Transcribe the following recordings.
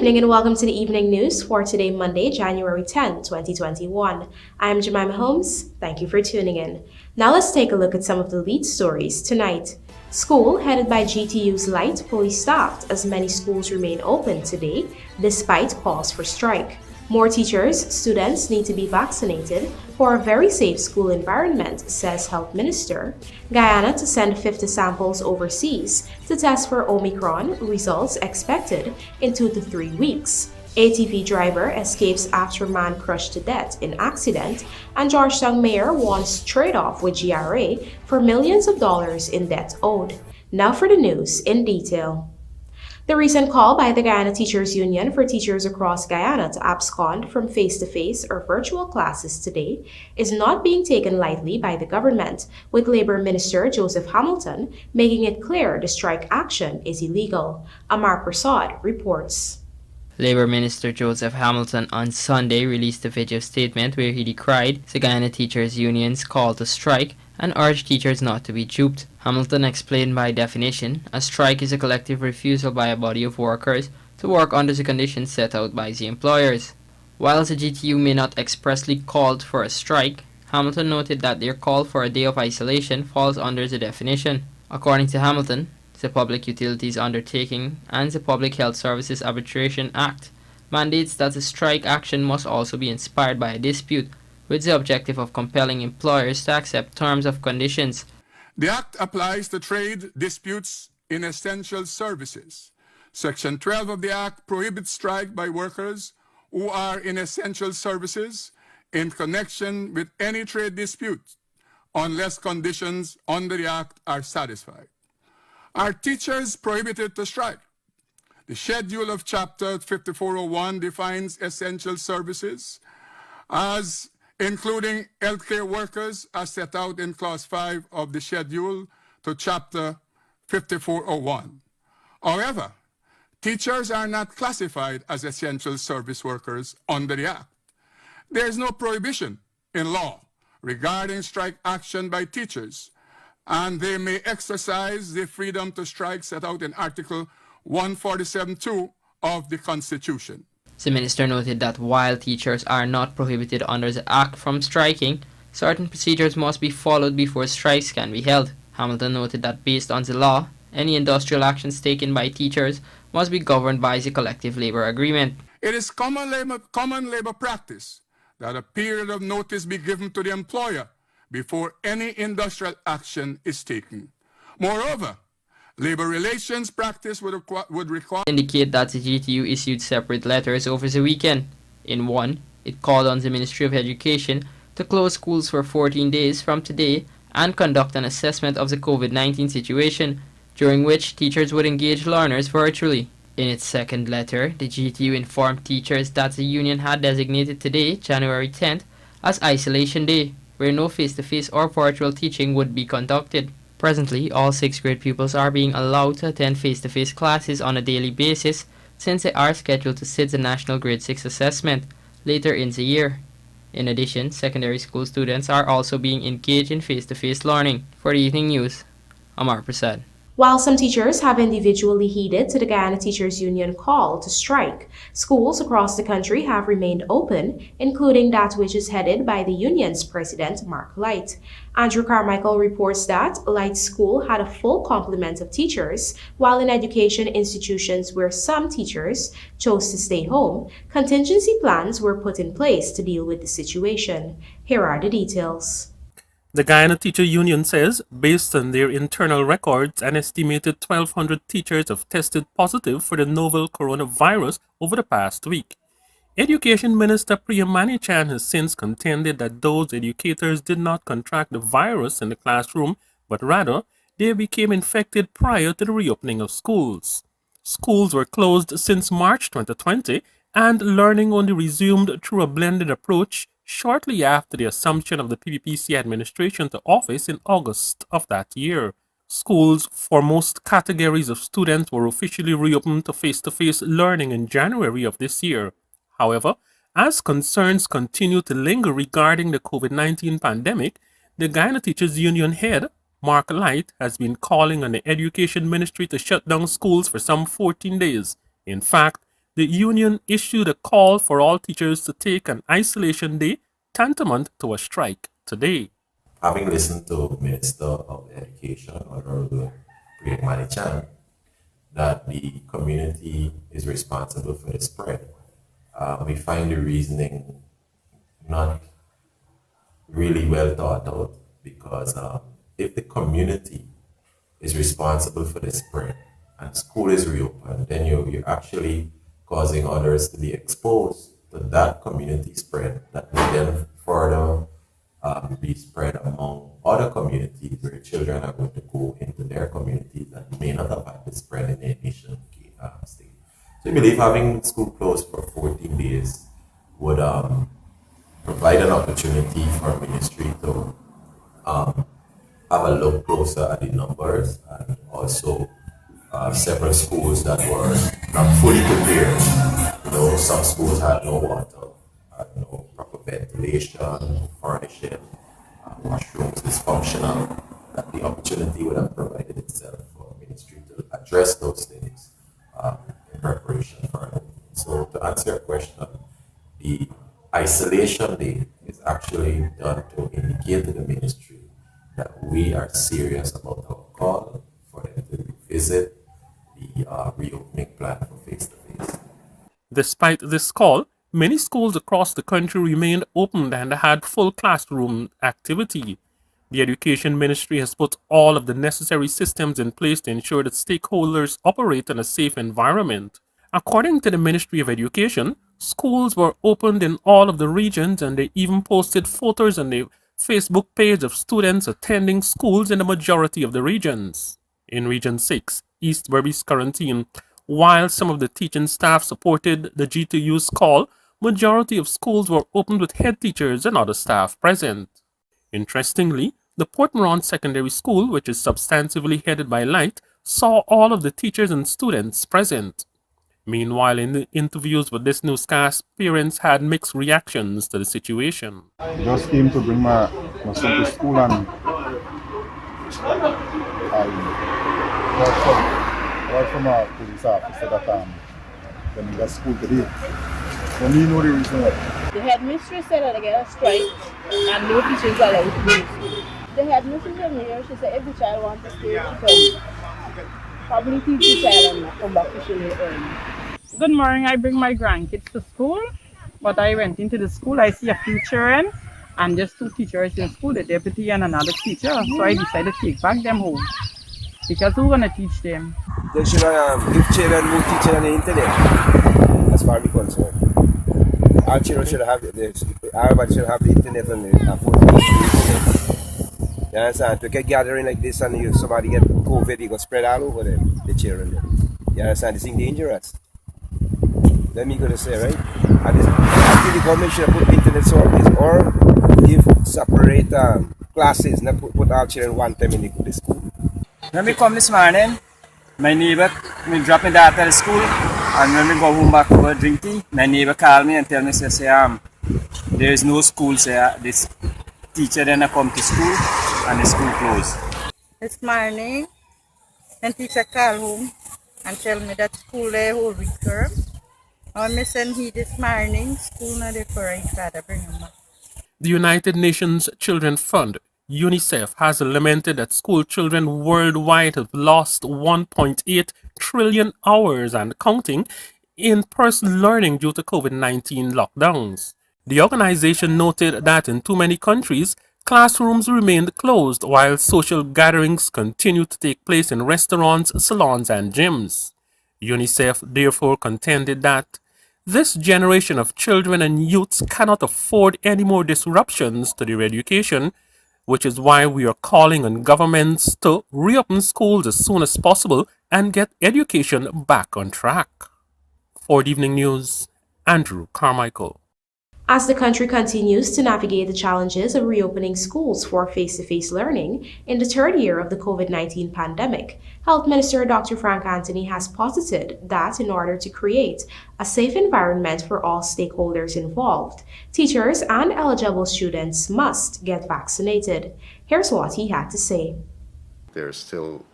evening and welcome to the evening news for today, Monday, January 10, 2021. I'm Jemima Holmes. Thank you for tuning in. Now let's take a look at some of the lead stories tonight. School headed by GTU'S LYTE fully staffed as many schools remain open today despite calls for strike. More teachers, students need to be vaccinated for a very safe school environment, says Health Minister. Guyana to send 50 samples overseas to test for OMICRON, results expected in 2 to 3 weeks. ATV driver escapes after man crushed to death in accident, and Georgetown mayor wants trade-off with GRA for millions of dollars in debt owed. Now for the news in detail. The recent call by the Guyana Teachers Union for teachers across Guyana to abscond from face-to-face or virtual classes today is not being taken lightly by the government, with Labor Minister Joseph Hamilton making it clear the strike action is illegal. Amar Prasad reports. Labour Minister Joseph Hamilton on Sunday released a video statement where he decried the Guyana Teachers Union's call to strike and urged teachers not to be duped. Hamilton explained by definition, a strike is a collective refusal by a body of workers to work under the conditions set out by the employers. While the GTU may not expressly called for a strike, Hamilton noted that their call for a day of isolation falls under the definition. According to Hamilton, the Public Utilities Undertaking and the Public Health Services Arbitration Act mandates that the strike action must also be inspired by a dispute, with the objective of compelling employers to accept terms of conditions. The Act applies to trade disputes in essential services. Section 12 of the Act prohibits strike by workers who are in essential services in connection with any trade dispute, unless conditions under the Act are satisfied. Are teachers prohibited to strike? The schedule of Chapter 5401 defines essential services as including healthcare workers as set out in Clause 5 of the schedule to Chapter 5401. However, teachers are not classified as essential service workers under the Act. There is no prohibition in law regarding strike action by teachers, and they may exercise the freedom to strike set out in Article 147(2) of the Constitution. The minister noted that while teachers are not prohibited under the Act from striking, certain procedures must be followed before strikes can be held. Hamilton noted that based on the law, any industrial actions taken by teachers must be governed by the collective labor agreement. It is common labor practice that a period of notice be given to the employer before any industrial action is taken. Moreover, labor relations practice would require indicate that the GTU issued separate letters over the weekend. In one, it called on the Ministry of Education to close schools for 14 days from today and conduct an assessment of the COVID-19 situation, during which teachers would engage learners virtually. In its second letter, the GTU informed teachers that the union had designated today, January 10th, as Isolation Day, where no face-to-face or virtual teaching would be conducted. Presently, all 6th grade pupils are being allowed to attend face-to-face classes on a daily basis since they are scheduled to sit the National Grade 6 assessment later in the year. In addition, secondary school students are also being engaged in face-to-face learning. For the evening news, Amar Prasad. While some teachers have individually heeded to the Guyana Teachers Union call to strike, schools across the country have remained open, including that which is headed by the union's president, Mark LYTE. Andrew Carmichael reports that LYTE School had a full complement of teachers, while in education institutions where some teachers chose to stay home, contingency plans were put in place to deal with the situation. Here are the details. The Guyana Teacher Union says, based on their internal records, an estimated 1,200 teachers have tested positive for the novel coronavirus over the past week. Education Minister Priya Manichan has since contended that those educators did not contract the virus in the classroom, but rather they became infected prior to the reopening of schools. Schools were closed since March 2020, and learning only resumed through a blended approach shortly after the assumption of the PPPC administration to office in August of that year. Schools for most categories of students were officially reopened to face-to-face learning in January of this year. However, as concerns continue to linger regarding the COVID-19 pandemic, the Guyana Teachers Union head, Mark LYTE, has been calling on the Education Ministry to shut down schools for some 14 days. In fact, the union issued a call for all teachers to take an isolation day tantamount to a strike today. Having listened to Minister of Education, Honorable Priya Manichan, that the community is responsible for the spread, we find the reasoning not really well thought out because if the community is responsible for the spread and school is reopened, then you're actually causing others to be exposed to that community spread that will then further be spread among other communities where children are going to go into their communities that may not have had the spread in their initial state. So I believe having school closed for 14 days would provide an opportunity for ministry to have a look closer at the numbers and also several schools that were not fully prepared. Some schools had no water, had no proper ventilation, furnishing, washrooms dysfunctional, that the opportunity would have provided itself for ministry to address those things in preparation for it. So to answer your question, the isolation day is actually done to indicate to the ministry that we are serious about our call for them to revisit the reopening plan for face-to-face. Despite this call, many schools across the country remained open and had full classroom activity. The Education Ministry has put all of the necessary systems in place to ensure that stakeholders operate in a safe environment. According to the Ministry of Education, schools were opened in all of the regions and they even posted photos on their Facebook page of students attending schools in the majority of the regions. In Region 6, East Berbice quarantine, while some of the teaching staff supported the GTU'S call, majority of schools were opened with head teachers and other staff present. Interestingly, the Port Moran Secondary School, which is substantively headed by LYTE, saw all of the teachers and students present. Meanwhile, in the interviews with this newscast, parents had mixed reactions to the situation. I just came to bring my son to school and I heard from a police officer that they need a school today. Let me know the reason why. The headmistress said that they get a strike and no teachers are allowed to go to school. The headmistress in here, she said if the child wants to stay, she can probably teach the child and come back to school early. Good morning, I bring my grandkids to school, but I went into the school, I see a few children and just two teachers in school, the deputy and another teacher, so I decided to take back them home. Because who's going to teach them? They should give children more teaching on the internet, as far as I'm concerned. All children should have everybody should have the internet and the phone. You understand? To get gathering like this and somebody get COVID, it got spread all over the children. You understand? This thing dangerous. Let me go to say, right? I think the government should have put internet service or give separate classes, not put all children one time in the school. When we come this morning, my neighbor, we drop my daughter at school, and when we go home back for drink tea, my neighbor called me and tell me, there is no school, this teacher then come to school, and the school closed. This morning, and teacher called home and tell me that school there whole week term. I send he this morning, school not there for his father bring him back. The United Nations Children Fund, UNICEF, has lamented that school children worldwide have lost 1.8 trillion hours and counting in-person learning due to COVID-19 lockdowns. The organization noted that in too many countries, classrooms remained closed while social gatherings continued to take place in restaurants, salons, and gyms. UNICEF therefore contended that this generation of children and youths cannot afford any more disruptions to their education, which is why we are calling on governments to reopen schools as soon as possible and get education back on track. For the Evening News, Andrew Carmichael. As the country continues to navigate the challenges of reopening schools for face-to-face learning in the third year of the COVID-19 pandemic, Health Minister Dr. Frank Anthony has posited that in order to create a safe environment for all stakeholders involved, teachers and eligible students must get vaccinated. Here's what he had to say. There's still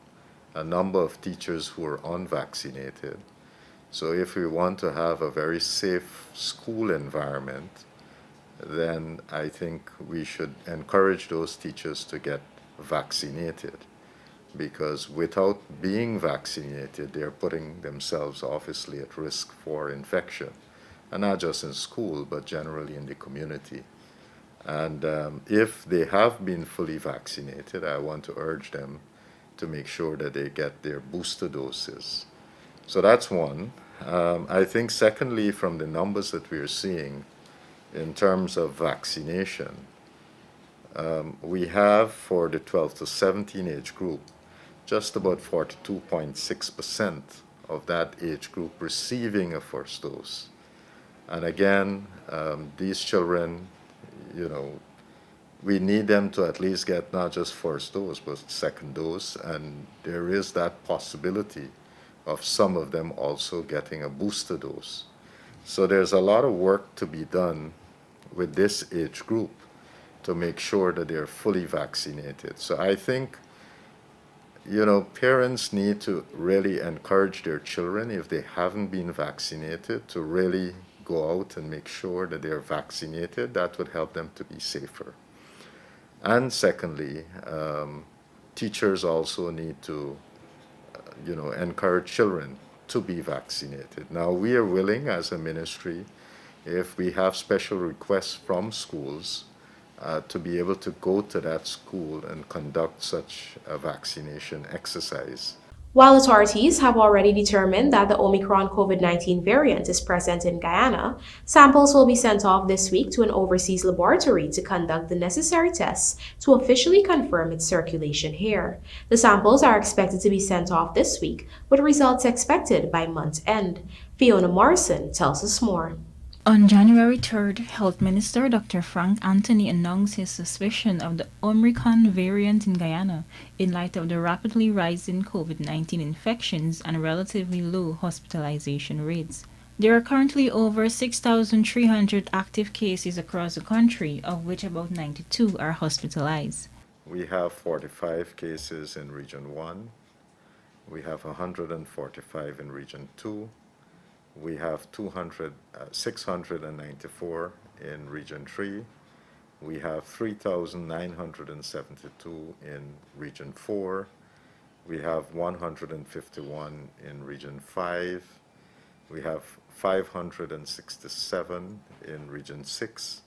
a number of teachers who are unvaccinated, So if we want to have a very safe school environment, then I think we should encourage those teachers to get vaccinated, because without being vaccinated, they're putting themselves obviously at risk for infection, and not just in school, but generally in the community. And if they have been fully vaccinated, I want to urge them to make sure that they get their booster doses. So that's one. I think secondly, from the numbers that we're seeing in terms of vaccination, we have for the 12 to 17 age group, just about 42.6% of that age group receiving a first dose. And again, these children, you know, we need them to at least get not just first dose, but second dose, and there is that possibility of some of them also getting a booster dose. So there's a lot of work to be done with this age group to make sure that they're fully vaccinated. So I think, you know, parents need to really encourage their children, if they haven't been vaccinated, to really go out and make sure that they're vaccinated. That would help them to be safer. And secondly, teachers also need to, you know, encourage children to be vaccinated. Now, we are willing as a ministry, if we have special requests from schools, to be able to go to that school and conduct such a vaccination exercise. While authorities have already determined that the Omicron COVID-19 variant is present in Guyana, samples will be sent off this week to an overseas laboratory to conduct the necessary tests to officially confirm its circulation here. The samples are expected to be sent off this week, with results expected by month's end. Fiona Morrison tells us more. On January 3rd, Health Minister Dr. Frank Anthony announced his suspicion of the OMICRON variant in Guyana in light of the rapidly rising COVID-19 infections and relatively low hospitalization rates. There are currently over 6,300 active cases across the country, of which about 92 are hospitalized. We have 45 cases in Region 1. We have 145 in Region 2. We have 694 in Region 3. We have 3,972 in Region 4. We have 151 in Region 5. We have 567 in Region 6.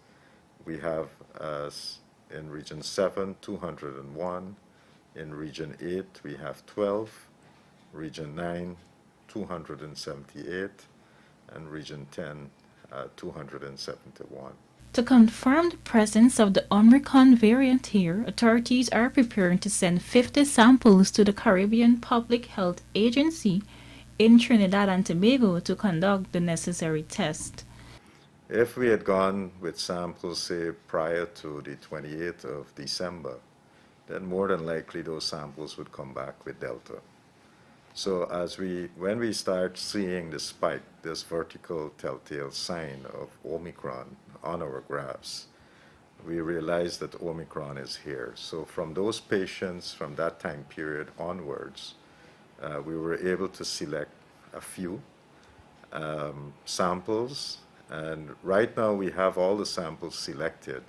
We have in Region 7, 201. In Region 8, we have 12. Region 9, 278. And Region 10, 271. To confirm the presence of the Omicron variant here, authorities are preparing to send 50 samples to the Caribbean Public Health Agency in Trinidad and Tobago to conduct the necessary test. If we had gone with samples, say, prior to the 28th of December, then more than likely those samples would come back with Delta. So when we start seeing the spike, this vertical telltale sign of Omicron on our graphs, we realize that Omicron is here. So from those patients, from that time period onwards, we were able to select a few samples, and right now we have all the samples selected.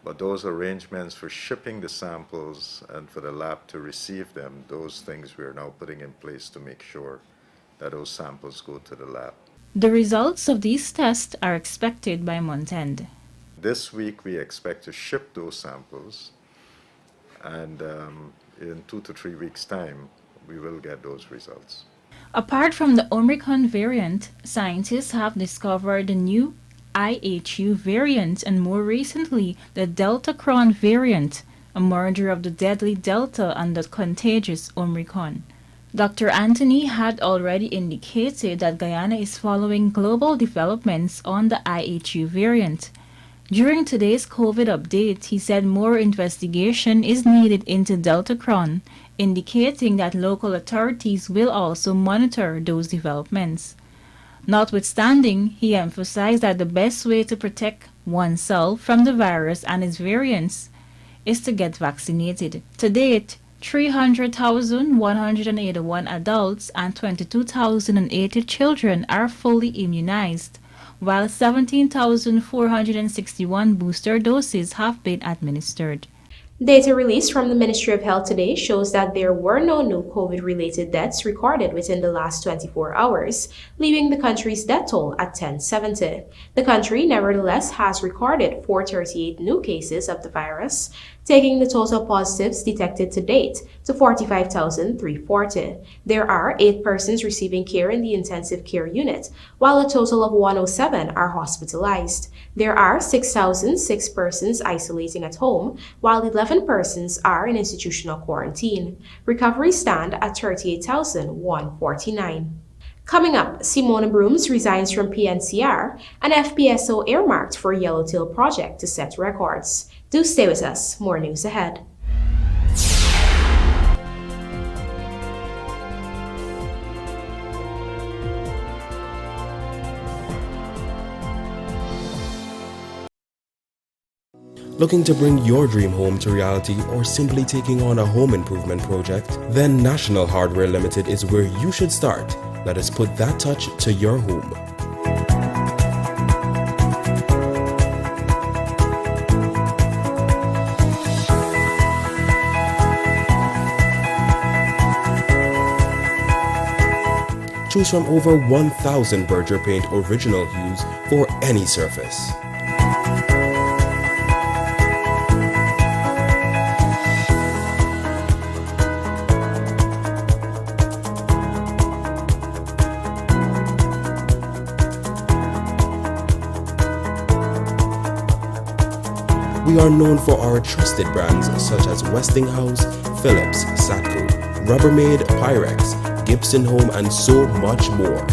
But those arrangements for shipping the samples and for the lab to receive them, those things we are now putting in place to make sure that those samples go to the lab. The results of these tests are expected by month end. This week we expect to ship those samples, and in 2 to 3 weeks' time, we will get those results. Apart from the Omicron variant, scientists have discovered the new IHU variant and more recently the Deltacron variant, a merger of the deadly Delta and the contagious Omicron. Dr. Anthony had already indicated that Guyana is following global developments on the IHU variant. During today's COVID update, he said more investigation is needed into Deltacron, indicating that local authorities will also monitor those developments. Notwithstanding, he emphasized that the best way to protect oneself from the virus and its variants is to get vaccinated. To date, 300,181 adults and 22,080 children are fully immunized, while 17,461 booster doses have been administered. Data released from the Ministry of Health today shows that there were no new COVID-related deaths recorded within the last 24 hours, leaving the country's death toll at 1070. The country, nevertheless, has recorded 438 new cases of the virus, taking the total positives detected to date to 45,340. There are 8 persons receiving care in the intensive care unit, while a total of 107 are hospitalized. There are 6,006 persons isolating at home, while 11 persons are in institutional quarantine. Recovery stand at 38,149. Coming up, Simona Brooms resigns from PNCR, and FPSO earmarked for Yellowtail project to set records. Do stay with us. More news ahead. Looking to bring your dream home to reality or simply taking on a home improvement project? Then National Hardware Limited is where you should start. Let us put that touch to your home. Choose from over 1,000 Berger Paint original hues for any surface. We are known for our trusted brands such as Westinghouse, Philips, Satco, Rubbermaid, Pyrex, Gibson Home, and so much more.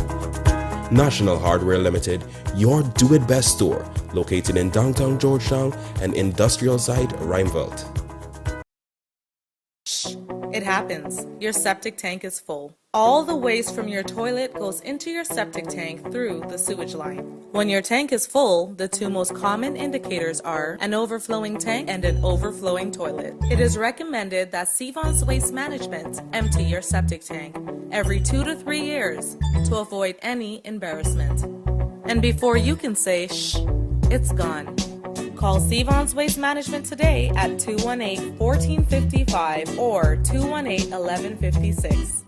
National Hardware Limited, your do-it-best store, located in downtown Georgetown and industrial site Rijnveld. It happens. Your septic tank is full. All the waste from your toilet goes into your septic tank through the sewage line. When your tank is full, the 2 most common indicators are an overflowing tank and an overflowing toilet. It is recommended that Sevon's Waste Management empty your septic tank every 2 to 3 years to avoid any embarrassment. And before you can say, shh, it's gone. Call Sevon's Waste Management today at 218-1455 or 218-1156.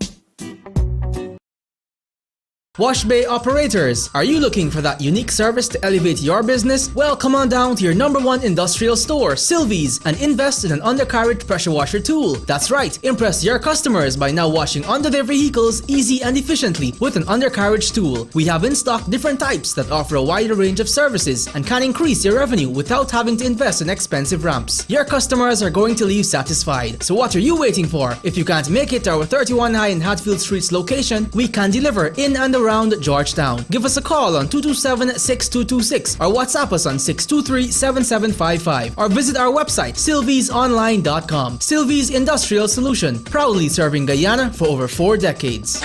Wash Bay operators, are you looking for that unique service to elevate your business? Well, come on down to your #1 industrial store, Sylvie's, and invest in an undercarriage pressure washer tool. That's right, impress your customers by now washing under their vehicles easy and efficiently with an undercarriage tool. We have in stock different types that offer a wider range of services and can increase your revenue without having to invest in expensive ramps. Your customers are going to leave satisfied. So what are you waiting for? If you can't make it to our 31 High and Hatfield Streets location, we can deliver in and around Georgetown. Give us a call on 227-6226 or WhatsApp us on 623-7755 or visit our website sylviesonline.com. Sylvie's Industrial Solution, proudly serving Guyana for over 4 decades.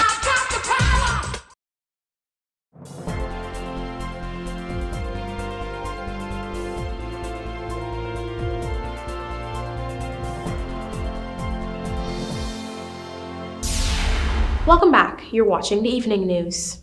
Welcome back. You're watching the evening news.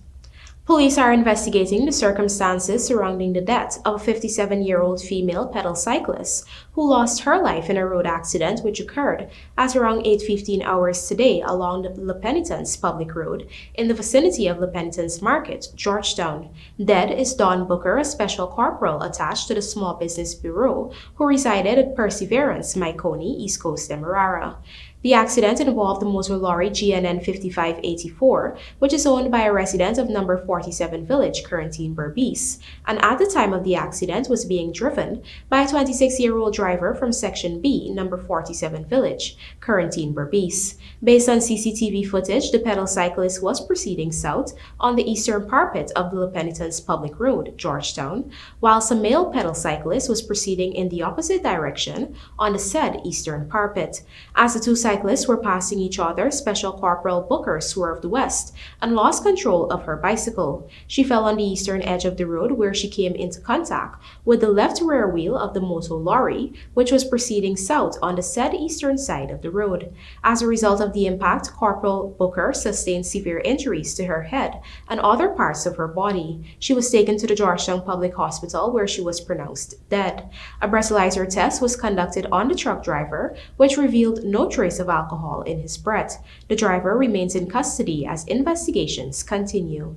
Police are investigating the circumstances surrounding the death of a 57-year-old female pedal cyclist who lost her life in a road accident which occurred at around 8:15 hours today along the La Penitence public road in the vicinity of La Penitence Market, Georgetown. Dead is Don Booker, a special corporal attached to the Small Business Bureau who resided at Perseverance, Maikoni, East Coast, Demerara. The accident involved the motor lorry GNN 5584, which is owned by a resident of number 47 Village, Quarantine Berbice, and at the time of the accident was being driven by a 26-year-old driver from Section B, number 47 Village, Quarantine Berbice. Based on CCTV footage, the pedal cyclist was proceeding south on the eastern parapet of the La Penitence Public Road, Georgetown, whilst a male pedal cyclist was proceeding in the opposite direction on the said eastern parapet. As the two cyclists cyclists were passing each other, Special Corporal Booker swerved west and lost control of her bicycle. She fell on the eastern edge of the road where she came into contact with the left rear wheel of the motor lorry, which was proceeding south on the said eastern side of the road. As a result of the impact, Corporal Booker sustained severe injuries to her head and other parts of her body. She was taken to the Georgetown Public Hospital where she was pronounced dead. A breathalyzer test was conducted on the truck driver, which revealed no trace of alcohol in his breath. The driver remains in custody as investigations continue.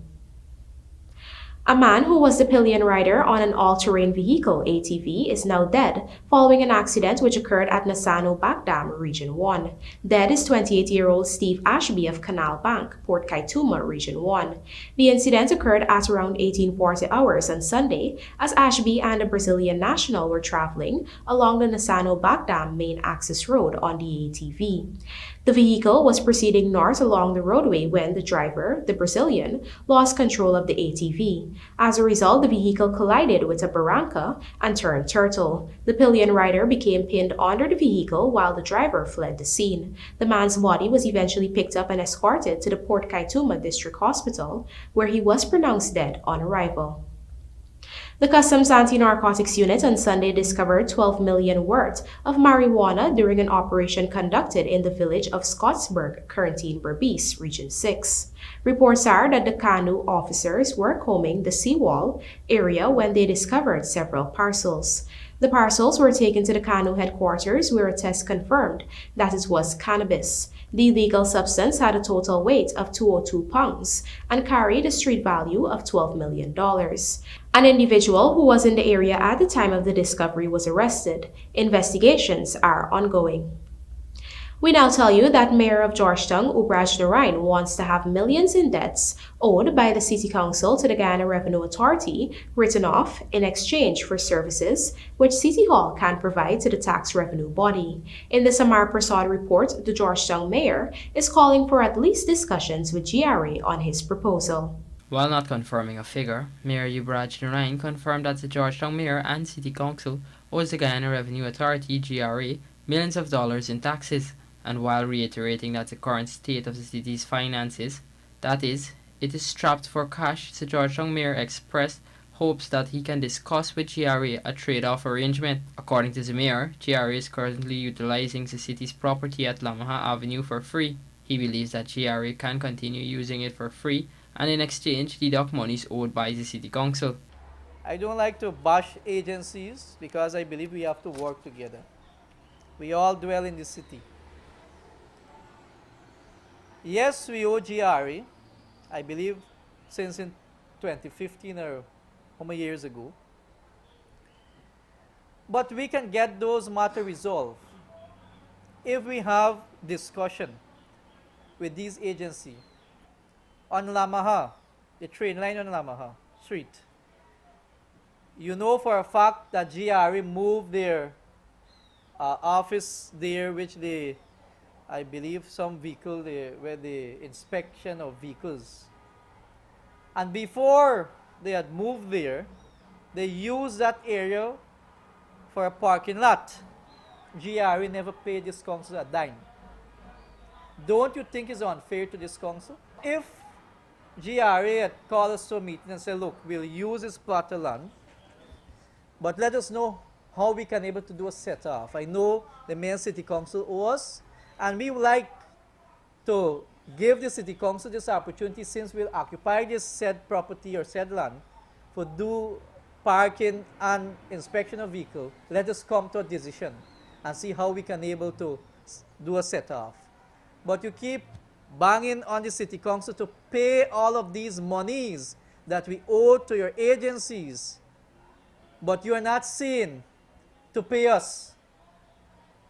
A man who was the pillion rider on an all-terrain vehicle ATV is now dead following an accident which occurred at Nasano Backdam, Region 1. Dead is 28-year-old Steve Ashby of Canal Bank, Port Kaituma, Region 1. The incident occurred at around 1840 hours on Sunday as Ashby and a Brazilian national were traveling along the Nasano Backdam main access road on the ATV. The vehicle was proceeding north along the roadway when the driver, the Brazilian, lost control of the ATV. As a result, the vehicle collided with a barranca and turned turtle. The pillion rider became pinned under the vehicle while the driver fled the scene. The man's body was eventually picked up and escorted to the Port Kaituma District Hospital, where he was pronounced dead on arrival. The Customs Anti-Narcotics Unit on Sunday discovered 12 million worth of marijuana during an operation conducted in the village of Scottsburg, Currentine Berbice, Region 6. Reports are that the canoe officers were combing the seawall area when they discovered several parcels. The parcels were taken to the canoe headquarters where a test confirmed that it was cannabis. The illegal substance had a total weight of 202 pounds and carried a street value of $12 million. An individual who was in the area at the time of the discovery was arrested. Investigations are ongoing. We now tell you that Mayor of Georgetown, Ubraj Narain, wants to have millions in debts owed by the City Council to the Guyana Revenue Authority written off in exchange for services which City Hall can provide to the tax revenue body. In the Samar Prasad report, the Georgetown Mayor is calling for at least discussions with GRA on his proposal. While not confirming a figure, Mayor Ubraj Narain confirmed that the Georgetown Mayor and City Council owes the Guyana Revenue Authority, GRA, millions of dollars in taxes, and while reiterating that the current state of the city's finances, that is, it is strapped for cash, the Georgetown Mayor expressed hopes that he can discuss with GRA a trade-off arrangement. According to the Mayor, GRA is currently utilizing the city's property at Lamaha Avenue for free. He believes that GRA can continue using it for free and in exchange deduct monies owed by the City Council. I don't like to bash agencies because I believe we have to work together. We all dwell in the city. Yes, we owe GRA, I believe since in 2015 or how many years ago. But we can get those matters resolved if we have discussion with these agencies. On Lamaha, the train line on Lamaha Street, you know for a fact that GRA moved their office there, which they, I believe, some vehicle there, where the inspection of vehicles. And before they had moved there, they used that area for a parking lot. GRA never paid this council a dime. Don't you think it's unfair to this council? If GRA had called us to a meeting and said, look, we'll use this plot of land, but let us know how we can able to do a set-off. I know the mayor city council owes us, and we would like to give the city council this opportunity, since we'll occupy this said property or said land for do parking and inspection of vehicle. Let us come to a decision and see how we can able to do a set-off. But you keep banging on the city council to pay all of these monies that we owe to your agencies, but you are not seen to pay us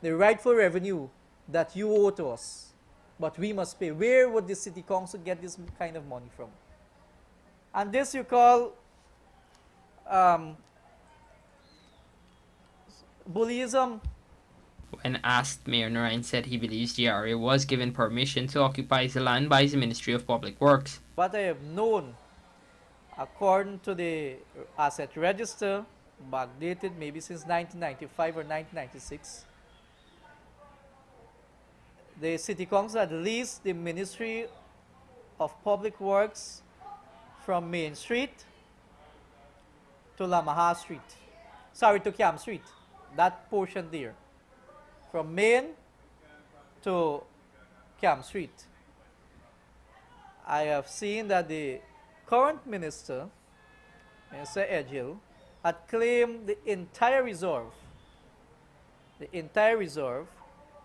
the rightful revenue that you owe to us, but we must pay. Where would the city council get this kind of money from? And this you call bullyism. When asked, Mayor Narain said he believes GRA was given permission to occupy the land by the Ministry of Public Works. What I have known, according to the asset register, backdated maybe since 1995 or 1996, the City Council had leased the Ministry of Public Works from Main Street to Lamaha Street. Sorry, to Cam Street. That portion there. From Main to Cam Street. I have seen that the current minister, Mr. Edghill, had claimed the entire reserve,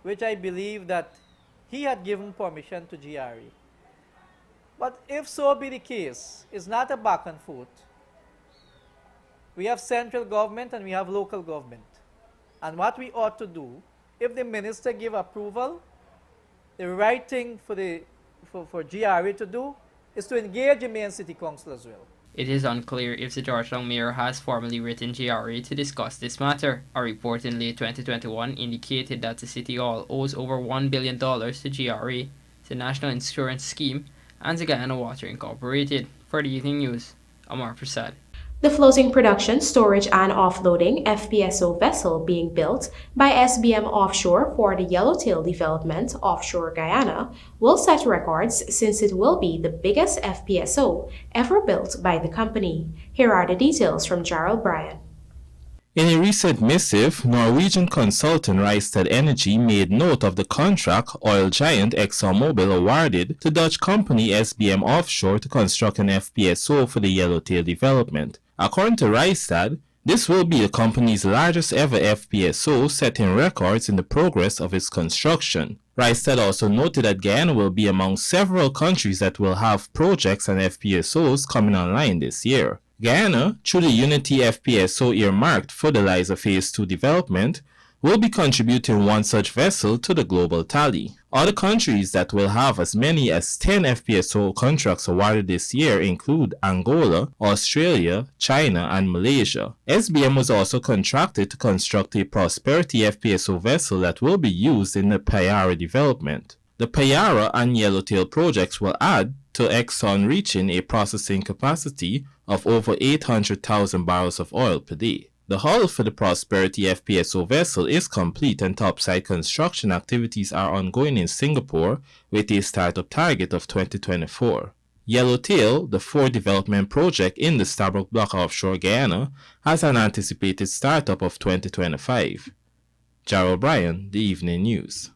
which I believe that he had given permission to GRE. But if so be the case, it's not a back and forth. We have central government and we have local government. And what we ought to do, if the minister give approval, the right thing for GRE to do is to engage the main city council as well. It is unclear if the Georgetown mayor has formally written GRE to discuss this matter. A report in late 2021 indicated that the City Hall owes over $1 billion to GRE, the National Insurance Scheme, and the Guyana Water Incorporated. For the Evening News, Amar Prasad. The floating production, storage, and offloading FPSO vessel being built by SBM Offshore for the Yellowtail development offshore Guyana will set records since it will be the biggest FPSO ever built by the company. Here are the details from Gerald Bryan. In a recent missive, Norwegian consultant Rystad Energy made note of the contract oil giant ExxonMobil awarded to Dutch company SBM Offshore to construct an FPSO for the Yellowtail development. According to Rystad, this will be the company's largest ever FPSO, setting records in the progress of its construction. Rystad also noted that Guyana will be among several countries that will have projects and FPSOs coming online this year. Guyana, through the Unity FPSO earmarked for the Liza Phase 2 development, will be contributing one such vessel to the global tally. Other countries that will have as many as 10 FPSO contracts awarded this year include Angola, Australia, China, and Malaysia. SBM was also contracted to construct a Prosperity FPSO vessel that will be used in the Payara development. The Payara and Yellowtail projects will add to Exxon reaching a processing capacity of over 800,000 barrels of oil per day. The hull for the Prosperity FPSO vessel is complete and topside construction activities are ongoing in Singapore with a startup target of 2024. Yellowtail, the fourth development project in the Stabroek Block offshore Guyana, has an anticipated startup of 2025. Gerald Bryan, The Evening News.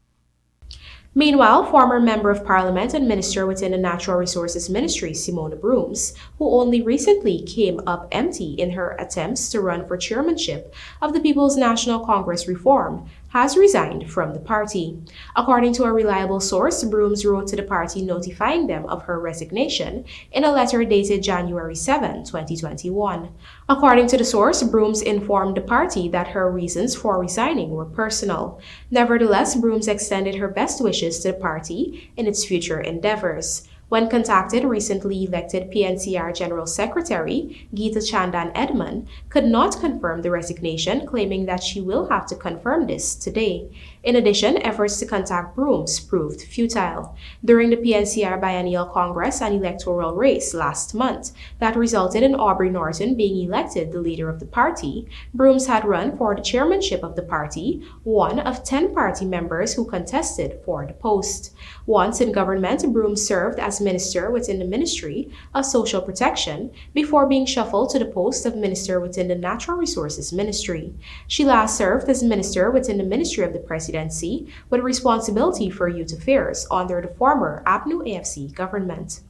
Meanwhile, former Member of Parliament and Minister within the Natural Resources Ministry, Simona Brooms, who only recently came up empty in her attempts to run for chairmanship of the People's National Congress Reform, has resigned from the party. According to a reliable source, Brooms wrote to the party notifying them of her resignation in a letter dated January 7, 2021. According to the source, Brooms informed the party that her reasons for resigning were personal. Nevertheless, Brooms extended her best wishes to the party in its future endeavors. When contacted, recently elected PNCR General Secretary Geeta Chandan Edmond could not confirm the resignation, claiming that she will have to confirm this today. In addition, efforts to contact Brooms proved futile. During the PNCR Biennial Congress and electoral race last month that resulted in Aubrey Norton being elected the leader of the party, Brooms had run for the chairmanship of the party, one of 10 party members who contested for the post. Once in government, Brooms served as minister within the Ministry of Social Protection before being shuffled to the post of minister within the Natural Resources Ministry. She last served as minister within the Ministry of the Presidency with responsibility for youth affairs under the former APNU AFC government.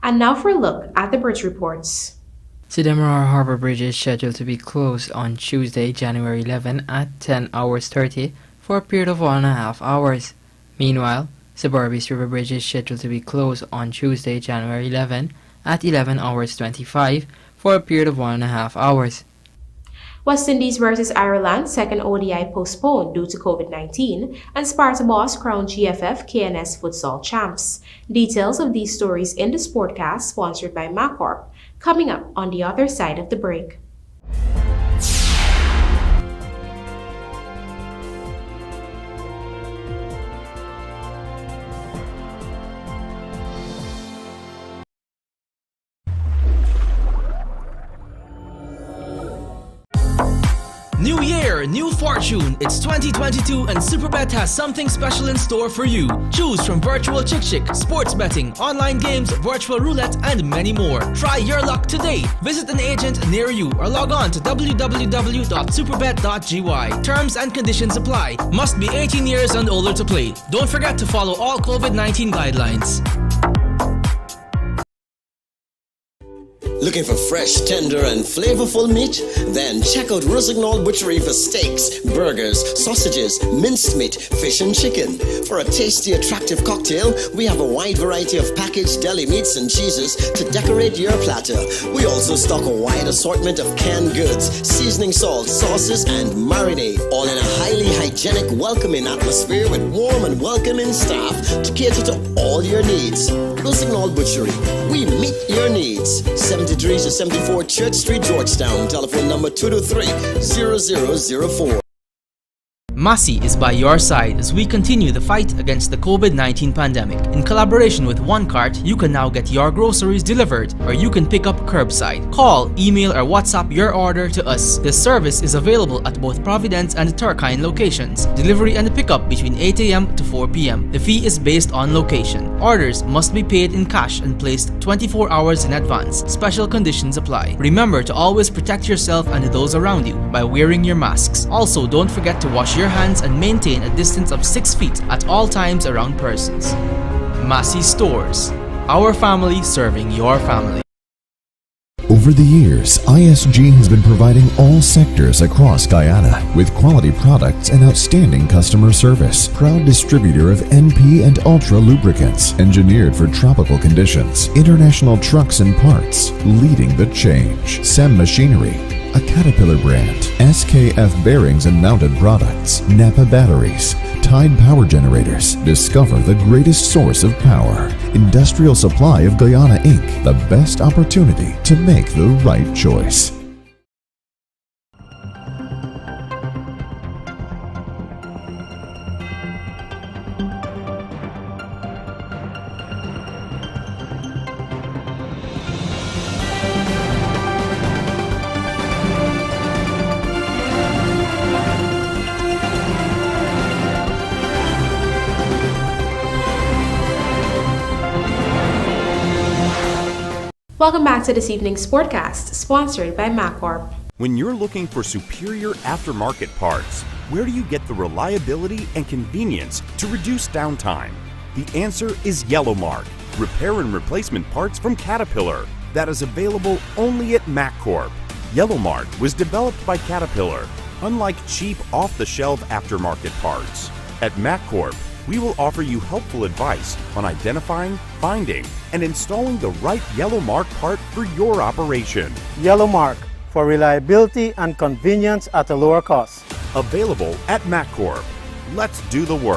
And now for a look at the bridge reports. Sidamara Harbor Bridge is scheduled to be closed on Tuesday, January 11 at 10 hours 30 for a period of 1.5 hours. Meanwhile, Suburbies River Bridge is scheduled to be closed on Tuesday, January 11 at 11 hours 25 for a period of 1.5 hours. West Indies vs Ireland second ODI postponed due to COVID-19, and Sparta Boss crowned GFF KNS futsal champs. Details of these stories in the Sportcast sponsored by MacCorp, coming up on the other side of the break. New year, new fortune. It's 2022 and Superbet has something special in store for you. Choose from virtual chick, sports betting, online games, virtual roulette, and many more. Try your luck today. Visit an agent near you or log on to www.superbet.gy. Terms and conditions apply. Must be 18 years and older to play. Don't forget to follow all COVID-19 guidelines. Looking for fresh, tender, and flavorful meat? Then check out Rossignol Butchery for steaks, burgers, sausages, minced meat, fish, and chicken. For a tasty, attractive cocktail, we have a wide variety of packaged deli meats and cheeses to decorate your platter. We also stock a wide assortment of canned goods, seasoning salt, sauces, and marinade, all in a highly hygienic, welcoming atmosphere with warm and welcoming staff to cater to all your needs. Rossignol Butchery, we meet your needs. 73 to 74 Church Street, Georgetown. Telephone number 223-0004. Massey is by your side as we continue the fight against the COVID-19 pandemic. In collaboration with One Cart, you can now get your groceries delivered or you can pick up curbside. Call, email, or WhatsApp your order to us. This service is available at both Providence and Turkine locations. Delivery and pickup between 8 a.m. to 4 p.m. The fee is based on location. Orders must be paid in cash and placed 24 hours in advance. Special conditions apply. Remember to always protect yourself and those around you by wearing your masks. Also, don't forget to wash your hands and maintain a distance of 6 feet at all times around persons. Massey Stores. Our family serving your family. Over the years, ISG has been providing all sectors across Guyana with quality products and outstanding customer service. Proud distributor of NP and Ultra lubricants, engineered for tropical conditions. International trucks and parts, leading the change. SEM Machinery, a Caterpillar brand. SKF bearings and mounted products. Napa batteries. Tide power generators. Discover the greatest source of power. Industrial Supply of Guyana Inc. The best opportunity to make the right choice. Welcome back to this evening's Sportcast, sponsored by MacCorp. When you're looking for superior aftermarket parts, where do you get the reliability and convenience to reduce downtime? The answer is Yellowmark, repair and replacement parts from Caterpillar, that is available only at MacCorp. Yellowmark was developed by Caterpillar, unlike cheap off-the-shelf aftermarket parts. At MacCorp, we will offer you helpful advice on identifying, finding, and installing the right Yellowmark part for your operation. Yellowmark, for reliability and convenience at a lower cost. Available at MacCorp. Let's do the work.